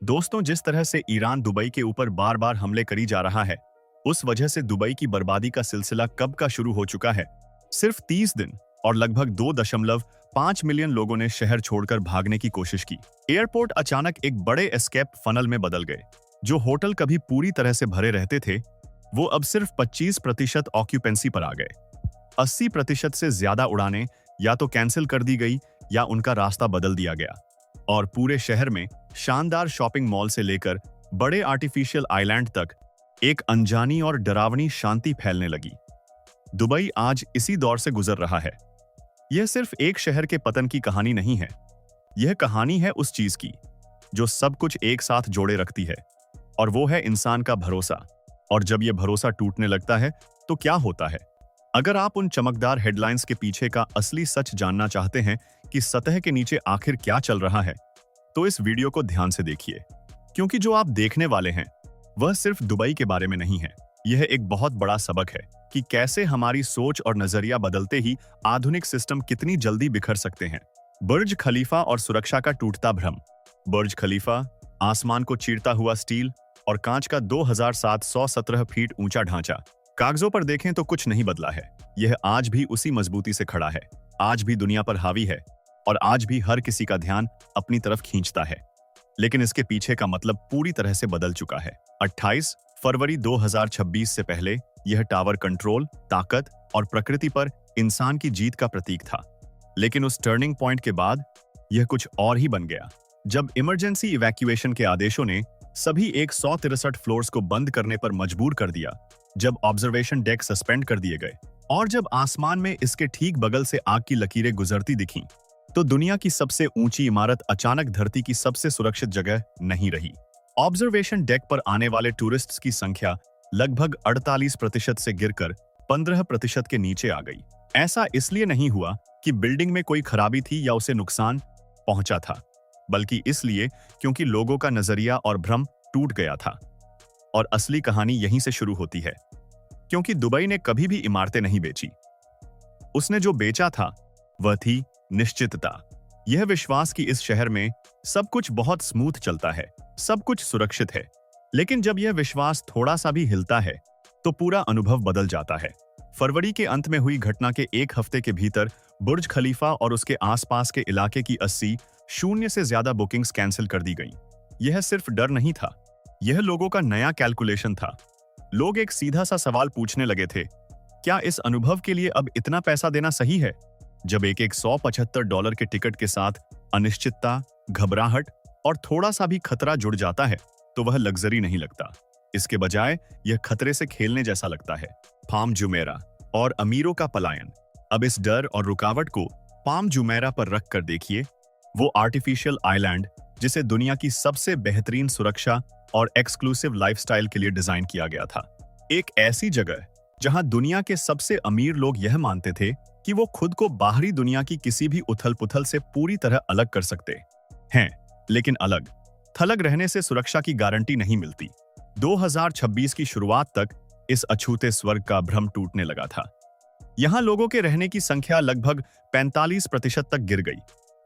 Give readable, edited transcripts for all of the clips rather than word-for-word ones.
दोस्तों, जिस तरह से ईरान दुबई के ऊपर बार बार हमले करी जा रहा है, उस वजह से दुबई की बर्बादी का सिलसिला कब का शुरू हो चुका है। सिर्फ 30 दिन और लगभग 2.5 मिलियन लोगों ने शहर छोड़कर भागने की कोशिश की। एयरपोर्ट अचानक एक बड़े एस्केप फनल में बदल गए। जो होटल कभी पूरी तरह से भरे रहते थे, वो अब सिर्फ 25% ऑक्यूपेंसी पर आ गए। 80% से ज्यादा उड़ानें या तो कैंसिल कर दी गई या उनका रास्ता बदल दिया गया। और पूरे शहर में शानदार शॉपिंग मॉल से लेकर बड़े आर्टिफिशियल आइलैंड तक एक अनजानी और डरावनी शांति फैलने लगी। दुबई आज इसी दौर से गुजर रहा है। यह सिर्फ एक शहर के पतन की कहानी नहीं है, यह कहानी है उस चीज की जो सब कुछ एक साथ जोड़े रखती है, और वो है इंसान का भरोसा। और जब यह भरोसा टूटने लगता है तो क्या होता है? अगर आप उन चमकदार हेडलाइंस के पीछे का असली सच जानना चाहते हैं कि सतह के नीचे आखिर क्या चल रहा है, तो इस वीडियो को ध्यान से देखिए, क्योंकि जो आप देखने वाले हैं वह सिर्फ दुबई के बारे में नहीं है। यह एक बहुत बड़ा सबक है कि कैसे हमारी सोच और नजरिया बदलते ही आधुनिक सिस्टम कितनी जल्दी बिखर सकते हैं। बुर्ज खलीफा और सुरक्षा का टूटता भ्रम। बुर्ज खलीफा, आसमान को चीरता हुआ स्टील और कांच का 2717 फीट ऊंचा ढांचा। कागजों पर देखें तो कुछ नहीं बदला है। यह आज भी उसी मजबूती से खड़ा है, आज भी दुनिया पर हावी है और आज भी हर किसी का ध्यान अपनी तरफ खींचता है। लेकिन इसके पीछे का मतलब पूरी तरह से बदल चुका है। 28 फरवरी 2026 से पहले यह टावर कंट्रोल, ताकत और प्रकृति पर इंसान की जीत का प्रतीक था। लेकिन उस टर्निंग पॉइंट के बाद यह कुछ और ही बन गया। जब इमरजेंसी इवैक्यूएशन के आदेशों ने सभी 163 फ्लोर्स को बंद करने पर मजबूर कर दिया, जब ऑब्जर्वेशन डेक सस्पेंड कर दिए गए और जब आसमान में इसके ठीक बगल से आग की लकीरें गुजरती दिखीं, तो दुनिया की सबसे ऊंची इमारत अचानक धरती की सबसे सुरक्षित जगह नहीं रही। ऑब्जर्वेशन डेक पर आने वाले टूरिस्ट्स की संख्या लगभग 48% से गिरकर 15% के नीचे आ गई। ऐसा इसलिए नहीं हुआ कि बिल्डिंग में कोई खराबी थी या उसे नुकसान पहुंचा था, बल्कि इसलिए क्योंकि लोगों का नजरिया और भ्रम टूट गया था। और असली कहानी यहीं से शुरू होती है, क्योंकि दुबई ने कभी भी इमारतें नहीं बेची। उसने जो बेचा था वह थी निश्चितता। यह विश्वास कि इस शहर में सब कुछ बहुत स्मूथ चलता है, सब कुछ सुरक्षित है। लेकिन जब यह विश्वास थोड़ा सा भी हिलता है तो पूरा अनुभव बदल जाता है। फरवरी के अंत में हुई घटना के एक हफ्ते के भीतर बुर्ज खलीफा और उसके आसपास के इलाके की 80 से ज्यादा बुकिंग्स कैंसिल कर दी गईं। यह सिर्फ डर नहीं था, यह लोगों का नया कैलकुलेशन था। लोग एक सीधा सा सवाल पूछने लगे थे, क्या इस अनुभव के लिए अब इतना पैसा देना सही है? जब एक $175 के टिकट के साथ अनिश्चितता, घबराहट और थोड़ा सा भी खतरा जुड़ जाता है, तो वह लग्जरी नहीं लगता। इसके बजाय यह खतरे से खेलने जैसा लगता है। पाम जुमेरा और अमीरों का पलायन। अब इस डर और रुकावट को पाम जुमेरा पर रख कर देखिए, वो आर्टिफिशियल आइलैंड जिसे दुनिया की सबसे बेहतरीन सुरक्षा और एक्सक्लूसिव लाइफस्टाइल के लिए डिजाइन किया गया था। एक ऐसी जगह जहां दुनिया के सबसे अमीर लोग यह मानते थे कि वो खुद को बाहरी दुनिया की किसी भी उथल-पुथल से पूरी तरह अलग कर सकते हैं, लेकिन अलग थलग रहने से सुरक्षा की गारंटी नहीं मिलती। 2026 की शुरुआत तक इस अछूते स्वर्ग का भ्रम टूटने लगा था। यहां लोगों के रहने की संख्या लगभग 45% तक गिर गई।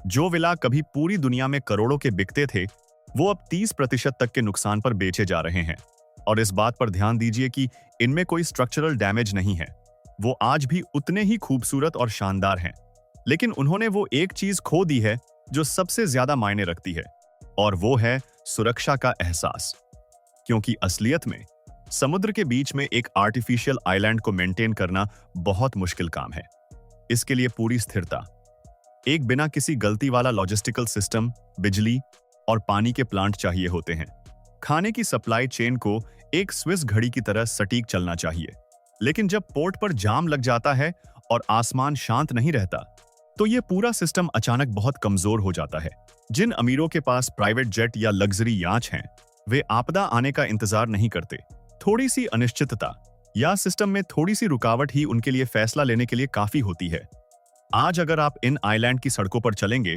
जो विला कभी पूरी दुनिया में करोड़ों के बिकते थे, वो अब 30% तक के नुकसान पर बेचे जा रहे हैं। और इस बात पर ध्यान दीजिए कि इनमें कोई स्ट्रक्चरल डैमेज नहीं है, वो आज भी उतने ही खूबसूरत और शानदार हैं। लेकिन उन्होंने वो एक चीज खो दी है जो सबसे ज्यादा मायने रखती है, और वो है सुरक्षा का एहसास। क्योंकि असलियत में समुद्र के बीच में एक आर्टिफिशियल आइलैंड को मेंटेन करना बहुत मुश्किल काम है। इसके लिए पूरी स्थिरता, एक बिना किसी गलती वाला लॉजिस्टिकल सिस्टम, बिजली और पानी के प्लांट चाहिए होते हैं। खाने की सप्लाई चेन को एक स्विस घड़ी की तरह सटीक चलना चाहिए। लेकिन जब पोर्ट पर जाम लग जाता है और आसमान शांत नहीं रहता, तो यह पूरा सिस्टम अचानक बहुत कमजोर हो जाता है। जिन अमीरों के पास प्राइवेट जेट या लग्जरी याच हैं, वे आपदा आने का इंतजार नहीं करते। थोड़ी सी अनिश्चितता या सिस्टम में थोड़ी सी रुकावट ही उनके लिए फैसला लेने के लिए काफी होती है। आज अगर आप इन आइलैंड की सड़कों पर चलेंगे,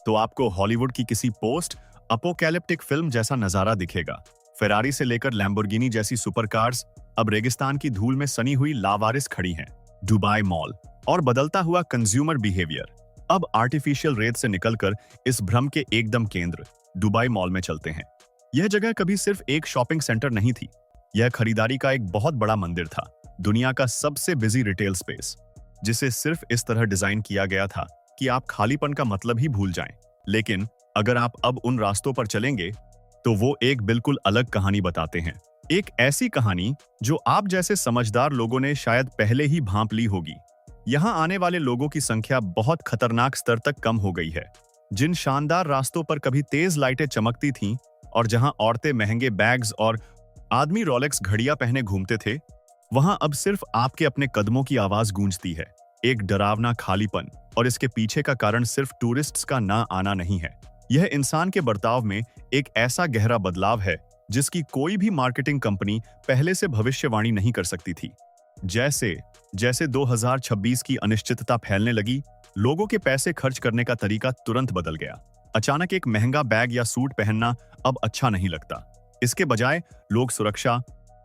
तो आपको हॉलीवुड की किसी पोस्ट अपोकैलिप्टिक फिल्म जैसा नजारा दिखेगा। फेरारी से लेकर लैम्बोर्गिनी जैसी सुपरकार्स अब रेगिस्तान की धूल में सनी हुई लावारिस खड़ी हैं। दुबई मॉल और बदलता हुआ कंज्यूमर बिहेवियर। अब आर्टिफिशियल रेत से निकलकर इस भ्रम के एकदम केंद्र दुबई मॉल में चलते हैं। यह जगह कभी सिर्फ एक शॉपिंग सेंटर नहीं थी, यह खरीदारी का एक बहुत बड़ा मंदिर था, दुनिया का सबसे बिजी रिटेल स्पेस, जिसे सिर्फ इस तरह डिजाइन किया गया था कि आप खालीपन का मतलब ही भूल जाएं। लेकिन अगर आप अब उन रास्तों पर चलेंगे तो वो एक बिल्कुल अलग कहानी बताते हैं। एक ऐसी कहानी जो आप जैसे समझदार लोगों ने शायद पहले ही भांप ली होगी। यहाँ आने वाले लोगों की संख्या बहुत खतरनाक स्तर तक कम हो गई है। जिन शानदार रास्तों पर कभी तेज लाइटें चमकती थीं और जहां औरतें महंगे बैग्स और आदमी रोलेक्स घड़ियां पहने घूमते थे, वहां अब सिर्फ आपके अपने कदमों की आवाज गूंजती है। एक डरावना खालीपन, और इसके पीछे का कारण सिर्फ टूरिस्ट्स का ना आना नहीं है। यह इंसान के बर्ताव में एक ऐसा गहरा बदलाव है जिसकी कोई भी मार्केटिंग कंपनी पहले से भविष्यवाणी नहीं कर सकती थी। जैसे जैसे 2026 की अनिश्चितता फैलने लगी, लोगों के पैसे खर्च करने का तरीका तुरंत बदल गया। अचानक एक महंगा बैग या सूट पहनना अब अच्छा नहीं लगता। इसके बजाय लोग सुरक्षा,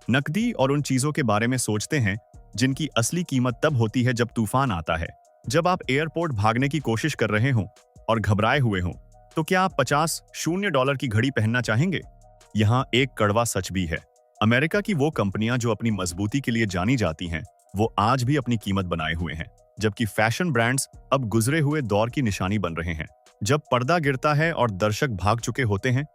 नकदी और उन चीजों के बारे में सोचते हैं जिनकी असली कीमत तब होती है जब तूफान आता है। जब आप एयरपोर्ट भागने की कोशिश कर रहे हों और घबराए हुए हों, तो क्या आप $50 की घड़ी पहनना चाहेंगे? यहाँ एक कड़वा सच भी है। अमेरिका की वो कंपनियां जो अपनी मजबूती के लिए जानी जाती हैं, वो आज भी अपनी कीमत बनाए हुए हैं, जबकि फैशन ब्रांड्स अब गुजरे हुए दौर की निशानी बन रहे हैं। जब पर्दा गिरता है और दर्शक भाग चुके होते हैं,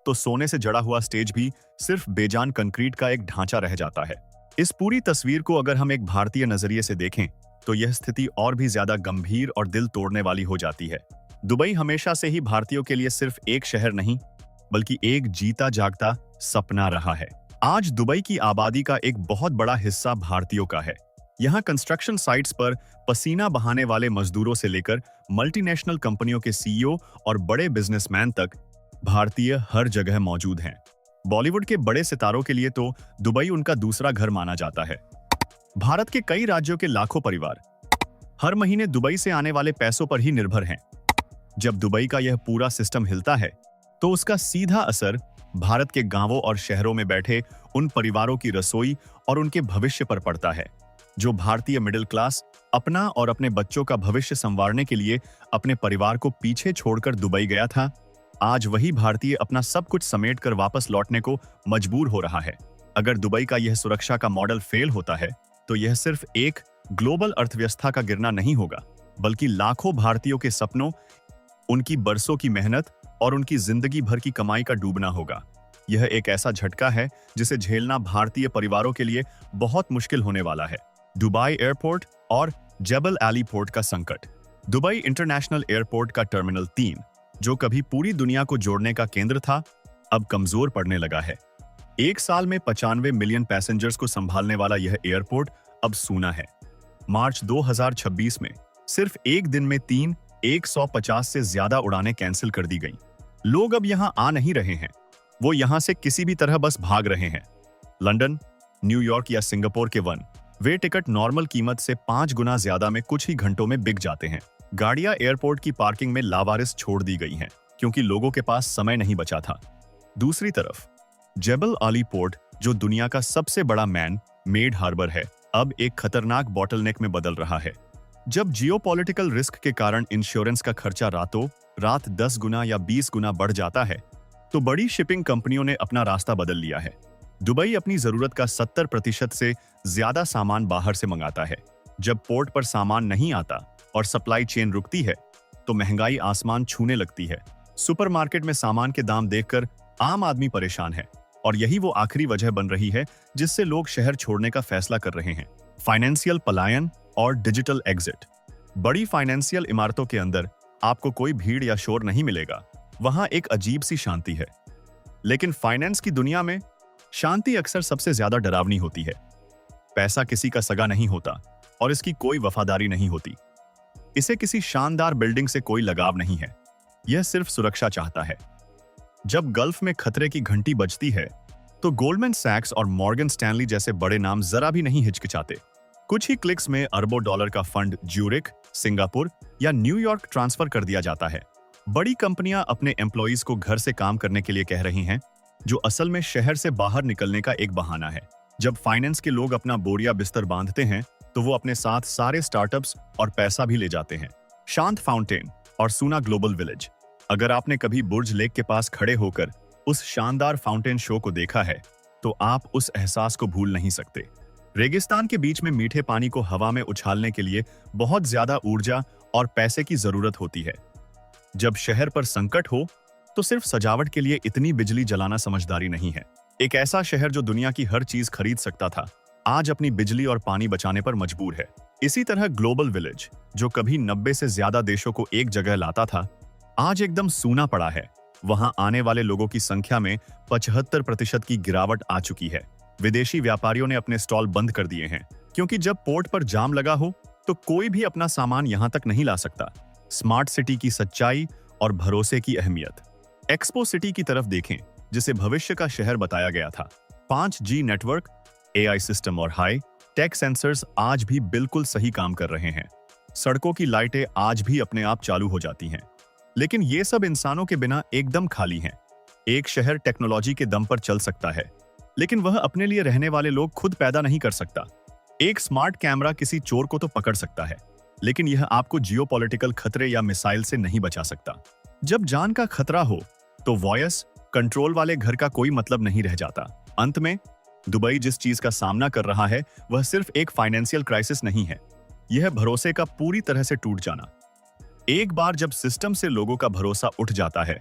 तो सोने से जड़ा हुआ स्टेज भी सिर्फ बेजान कंक्रीट का एक ढांचा रह जाता है। इस पूरी तस्वीर को अगर हम एक भारतीय नजरिए से देखें, तो यह स्थिति और भी ज्यादा गंभीर और दिल तोड़ने वाली हो जाती है। दुबई हमेशा से ही भारतीयों के लिए सिर्फ एक शहर नहीं, बल्कि एक जीता जागता सपना रहा है। आज दुबई की आबादी का एक बहुत बड़ा हिस्सा भारतीयों का है। यहाँ कंस्ट्रक्शन साइट्स पर पसीना बहाने वाले मजदूरों से लेकर मल्टीनेशनल कंपनियों के सीईओ और बड़े बिजनेसमैन तक भारतीय हर जगह मौजूद हैं। बॉलीवुड के बड़े सितारों के लिए तो दुबई उनका दूसरा घर माना जाता है। भारत के कई राज्यों के लाखों परिवार हर महीने दुबई से आने वाले पैसों पर ही निर्भर हैं। जब दुबई का यह पूरा सिस्टम हिलता है, तो उसका सीधा असर भारत के गांवों और शहरों में बैठे उन परिवारों की रसोई और उनके भविष्य पर पड़ता है। जो भारतीय मिडिल क्लास अपना और अपने बच्चों का भविष्य संवारने के लिए अपने परिवार को पीछे छोड़कर दुबई गया था, आज वही भारतीय अपना सब कुछ समेटकर वापस लौटने को मजबूर हो रहा है। अगर दुबई का यह सुरक्षा का मॉडल फेल होता है, तो यह सिर्फ एक ग्लोबल अर्थव्यवस्था का गिरना नहीं होगा, बल्कि लाखों भारतीयों के सपनों, उनकी बरसों की मेहनत और उनकी जिंदगी भर की कमाई का डूबना होगा। यह एक ऐसा झटका है जिसे झेलना भारतीय परिवारों के लिए बहुत मुश्किल होने वाला है। दुबई एयरपोर्ट और जेबल एली पोर्ट का संकट। दुबई इंटरनेशनल एयरपोर्ट का टर्मिनल 3, जो कभी पूरी दुनिया को जोड़ने का केंद्र था, अब कमजोर पड़ने लगा है। एक साल में 95 मिलियन पैसेंजर्स को संभालने वाला यह एयरपोर्ट अब सूना है। मार्च 2026 में सिर्फ एक दिन में 150 से ज्यादा उड़ानें कैंसिल कर दी गईं। लोग अब यहां आ नहीं रहे हैं, वो यहां से किसी भी तरह बस भाग रहे हैं। लंदन, न्यूयॉर्क या सिंगापुर के वे टिकट नॉर्मल कीमत से 5 गुना ज्यादा में कुछ ही घंटों में बिक जाते हैं। गाड़ियां एयरपोर्ट की पार्किंग में लावारिस छोड़ दी गई हैं, क्योंकि लोगों के पास समय नहीं बचा था। दूसरी तरफ जेबल एली पोर्ट, जो दुनिया का सबसे बड़ा मैन मेड हार्बर है, अब एक खतरनाक बॉटलनेक में बदल रहा है। जब जियोपॉलिटिकल रिस्क के कारण इंश्योरेंस का खर्चा रातों रात 10 गुना या 20 गुना बढ़ जाता है, तो बड़ी शिपिंग कंपनियों ने अपना रास्ता बदल लिया है। दुबई अपनी जरूरत का 70% से ज्यादा सामान बाहर से मंगाता है। जब पोर्ट पर सामान नहीं आता और सप्लाई चेन रुकती है, तो महंगाई आसमान छूने लगती है। सुपरमार्केट में सामान के दाम देखकर आम आदमी परेशान है, और यही वो आखिरी वजह बन रही है जिससे लोग शहर छोड़ने का फैसला कर रहे हैं। फाइनेंशियल पलायन और डिजिटल एग्जिट। बड़ी फाइनेंशियल इमारतों के अंदर आपको कोई भीड़ या शोर नहीं मिलेगा, वहां एक अजीब सी शांति है। लेकिन फाइनेंस की दुनिया में शांति अक्सर सबसे ज्यादा डरावनी होती है। पैसा किसी का सगा नहीं होता और इसकी कोई वफादारी नहीं होती। इसे किसी शानदार बिल्डिंग से कोई लगाव नहीं है, यह सिर्फ सुरक्षा चाहता है। जब गल्फ में खतरे की घंटी बजती है, तो गोल्डमैन सैक्स और मॉर्गन स्टैनली जैसे बड़े नाम जरा भी नहीं हिचकिचाते। कुछ ही क्लिक्स में अरबों डॉलर का फंड ज्यूरिख, सिंगापुर या न्यूयॉर्क ट्रांसफर कर दिया जाता है। बड़ी कंपनियां अपने एम्प्लॉइज को घर से काम करने के लिए कह रही हैं, जो असल में शहर से बाहर निकलने का एक बहाना है। जब फाइनेंस के लोग अपना बोरिया बिस्तर बांधते हैं, तो वो अपने साथ सारे स्टार्टअप्स और पैसा भी ले जाते हैं। शांत फाउंटेन और सूना ग्लोबल विलेज। अगर आपने कभी बुर्ज लेक के पास खड़े होकर उस शानदार फाउंटेन शो को देखा है तो आप उस एहसास को भूल नहीं सकते। रेगिस्तान के बीच में मीठे पानी को हवा में उछालने के लिए बहुत ज्यादा ऊर्जा और पैसे की जरूरत होती है। जब शहर पर संकट हो तो सिर्फ सजावट के लिए इतनी बिजली जलाना समझदारी नहीं है। एक ऐसा शहर जो दुनिया की हर चीज खरीद सकता था, आज अपनी बिजली और पानी बचाने पर मजबूर है। इसी तरह ग्लोबल विलेज, जो कभी 90 से ज्यादा देशों को एक जगह लाता था, आज एकदम सूना पड़ा है। वहां आने वाले लोगों की संख्या में 75% की गिरावट आ चुकी है। विदेशी व्यापारियों ने अपने स्टॉल बंद कर दिए हैं, क्योंकि जब पोर्ट पर जाम लगा हो तो कोई भी अपना सामान यहां तक नहीं ला सकता। स्मार्ट सिटी की सच्चाई और भरोसे की अहमियत। एक्सपो सिटी की तरफ देखें, जिसे भविष्य का शहर बताया गया था। 5G नेटवर्क, AI सिस्टम और हाई टेक सेंसर्स आज भी बिल्कुल सही काम कर रहे हैं। सड़कों की लाइटें आज भी अपने आप चालू हो जाती हैं। लेकिन ये सब इंसानों के बिना एकदम खाली हैं। एक शहर टेक्नोलॉजी के दम पर चल सकता है, लेकिन वह अपने लिए रहने वाले लोग खुद पैदा नहीं कर सकता। एक स्मार्ट कैमरा किसी चोर को तो पकड़ सकता है, लेकिन यह आपको जियोपॉलिटिकल खतरे या मिसाइल से नहीं बचा सकता। जब जान का खतरा हो तो वॉयस कंट्रोल वाले घर का कोई मतलब नहीं रह जाता। अंत में दुबई जिस चीज का सामना कर रहा है वह सिर्फ एक फाइनेंशियल क्राइसिस नहीं है, यह भरोसे का पूरी तरह से टूट जाना। एक बार जब सिस्टम से लोगों का भरोसा उठ जाता है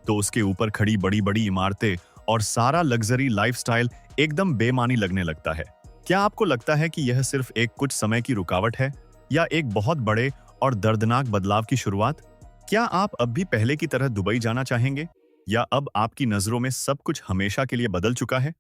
तो उसके ऊपर खड़ी बड़ी बड़ी इमारतें और सारा लग्जरी लाइफस्टाइल एकदम बेमानी लगने लगता है। क्या आपको लगता है कि यह सिर्फ एक कुछ समय की रुकावट है, या एक बहुत बड़े और दर्दनाक बदलाव की शुरुआत? क्या आप अब भी पहले की तरह दुबई जाना चाहेंगे, या अब आपकी नजरों में सब कुछ हमेशा के लिए बदल चुका है?